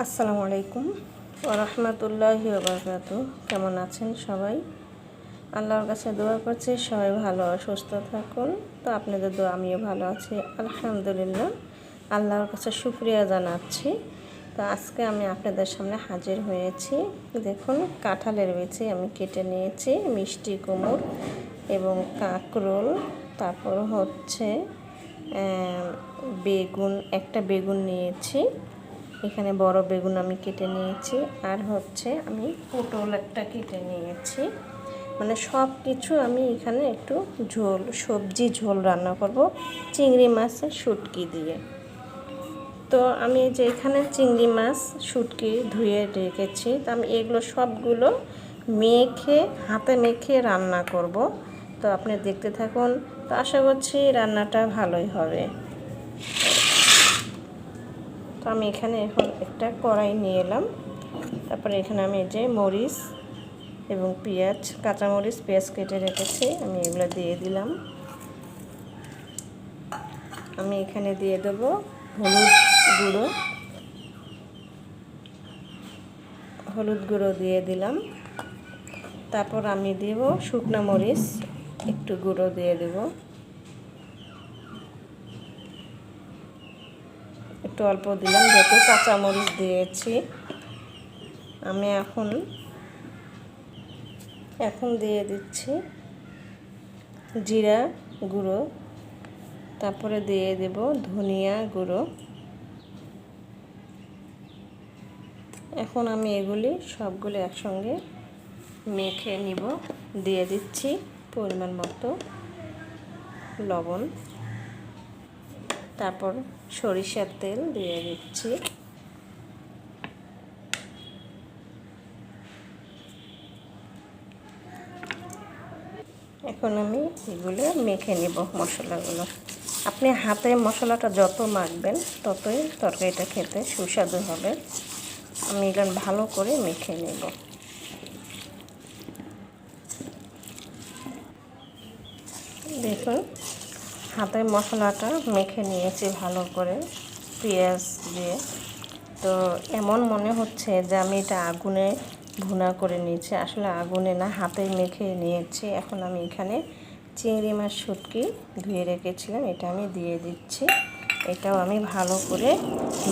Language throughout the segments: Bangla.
আসসালামু আলাইকুম ওয়া রাহমাতুল্লাহি ওয়া বারাকাতুহু। কেমন আছেন সবাই? আল্লাহর কাছে দোয়া করছি সবাই ভালো আর সুস্থ থাকুন। তো আপনাদের দোয়া আমিও ভালো আছি আলহামদুলিল্লাহ। আল্লাহর কাছে শুকরিয়া জানাচ্ছি। তো আজকে আমি আপনাদের সামনে হাজির হয়েছি। দেখুন, কাঁঠালের বিচি আমি কেটে নিয়েছি, মিষ্টি কুমড় এবং কাঁকরোল, তারপর হচ্ছে বেগুন, একটা বেগুন নিয়েছি, এখানে বড় বেগুন আমি কেটে নিয়েছি, আর হচ্ছে আমি পটল একটা কেটে নিয়েছি। মানে সব কিছু আমি এখানে একটু সবজি ঝোল রান্না করব চিংড়ি মাছের শুটকি দিয়ে। তো আমি যে এখানে চিংড়ি মাছ শুটকি ধুয়ে রেখেছি, তো আমি এগুলো সবগুলো হাতে মেখে রান্না করব। তো আপনি দেখতে থাকুন। তো আশা করছি রান্নাটা ভালোই হবে। তো আমি এখানে এখন একটা কড়াই নিয়ে এলাম। তারপরে এখানে আমি যে মরিচ এবং পেঁয়াজ, কাঁচামরিচ পেঁয়াজ কেটে রেখেছি, আমি এগুলো দিয়ে দিলাম। আমি এখানে দিয়ে দেবো হলুদ গুঁড়ো দিয়ে দিলাম। তারপর আমি দেব শুকনো মরিচ একটু গুঁড়ো দিয়ে দেব, একটু অল্প দিলাম যেহেতু কাঁচামরিচ দিয়েছি। আমি এখন দিয়ে দিচ্ছি জিরা গুঁড়ো, তারপরে দিয়ে দেব ধনিয়া গুঁড়ো। এখন আমি এগুলি সবগুলো একসঙ্গে মেখে নিব। দিয়ে দিচ্ছি পরিমাণ মতো লবণ, তারপর সরিষার তেল দিয়ে দিচ্ছি। এখন আমি এগুলো মেখে নিব মশলাগুলো। আপনি হাতে মশলাটা যত মাখবেন ততই তরকারিটা খেতে সুস্বাদু হবে। আমি এগুলো ভালো করে মেখে নেব। দেখুন, হাতে মশলাটা মেখে নিয়েছি ভালো করে পেঁয়াজ দিয়ে। তো এমন মনে হচ্ছে যে আমি এটা আগুনে ভুনা করে নিয়েছি, আসলে আগুনে না, হাতে মেখে নিয়েছি। এখন আমি এখানে চিংড়ি মাছ শুটকি ধুয়ে রেখেছিলাম, এটা আমি দিয়ে দিচ্ছি। এটাও আমি ভালো করে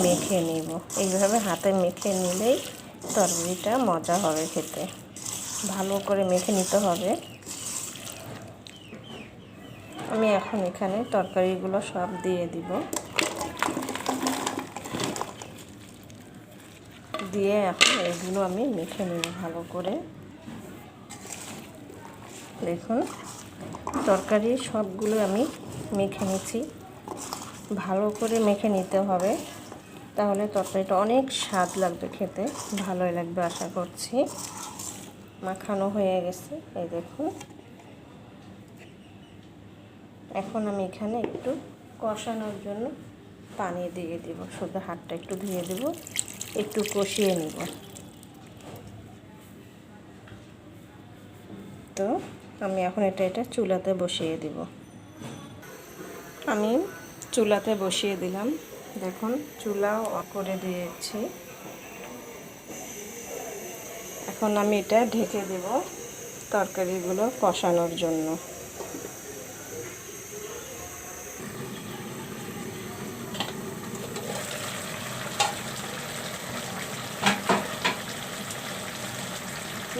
মেখে নেব। এইভাবে হাতে মেখে নিলেই তরকারিটা মজা হবে খেতে। ভালো করে মেখে নিতে হবে। আমি এখন এখানে তরকারিগুলো সব দিয়ে দিব, দিয়ে এখন এগুলো আমি মেখে নেব ভালো করে। দেখুন, তরকারি সবগুলো আমি মেখে নিচ্ছি। ভালো করে মেখে নিতে হবে, তাহলে তরকারিটা অনেক স্বাদ লাগবে খেতে, ভালোই লাগবে আশা করছি। মাখানো হয়ে গেছে, এই দেখুন। এখন আমি এখানে একটু কষানোর জন্য পানি দিয়ে দেব, শুধু হাতটা একটু ধুয়ে দেব, একটু কষিয়ে নেব। তো আমি এখন এটা চুলাতে বসিয়ে দেব। আমি চুলাতে বসিয়ে দিলাম। দেখুন, চুলাও করে দিয়েছি। এখন আমি এটা ঢেকে দেব তরকারিগুলো কষানোর জন্য।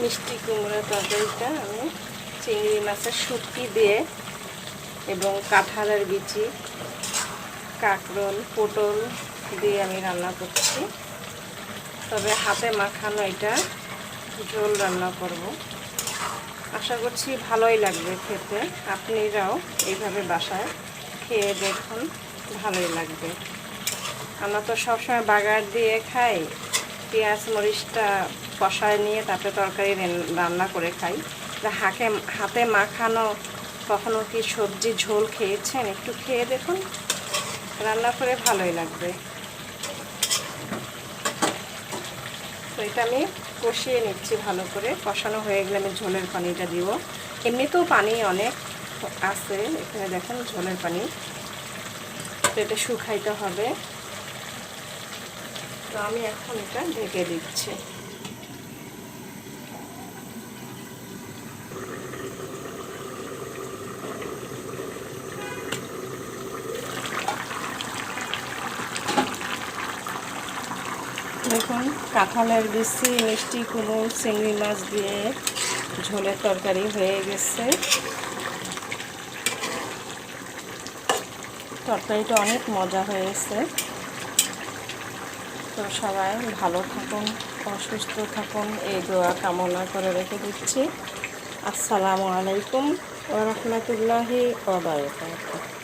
মিষ্টি কুমড়া তরকারিটা আমি চিংড়ি মাছের শুটকি দিয়ে এবং কাঁঠালের বিচি, কাঁকরোল, পটল দিয়ে আমি রান্না করছি। তবে হাতে মাখানো এটা ঝোল রান্না করব। আশা করছি ভালোই লাগবে খেতে। আপনারাও এইভাবে বাসায় খেয়ে দেখুন, ভালোই লাগবে। আমরা তো সবসময় বাগার দিয়ে খাই, পেঁয়াজ মরিচটা কষায় নিয়ে তারপরে তরকারি রান্না করে খাই। হাতে মাখানো কখনো কি সবজি ঝোল খেয়েছেন? একটু খেয়ে দেখুন, রান্না করে ভালোই লাগবে। তো এটা আমি কষিয়ে নিচ্ছি ভালো করে। কষানো হয়ে গেলে আমি ঝোলের পানিটা দিব। এমনিতেও পানি অনেক আছে এখানে, দেখুন ঝোলের পানি। তো এটা শুকাইতে হবে। তো আমি এখন এটা ঢেকে দিচ্ছি। দেখুন কাঁঠালের বিচি, মিষ্টি কুমড়ো, চিংড়ি মাছ দিয়ে ঝোলের তরকারি হয়ে গেছে। তরকারিটা অনেক মজা হয়েছে। তো সবাই ভালো থাকুন, সুস্থ থাকুন, এই দোয়া কামনা করে রেখে দিচ্ছি। আসসালামু আলাইকুম ওয়া রাহমাতুল্লাহি ওয়া বারাকাতুহু।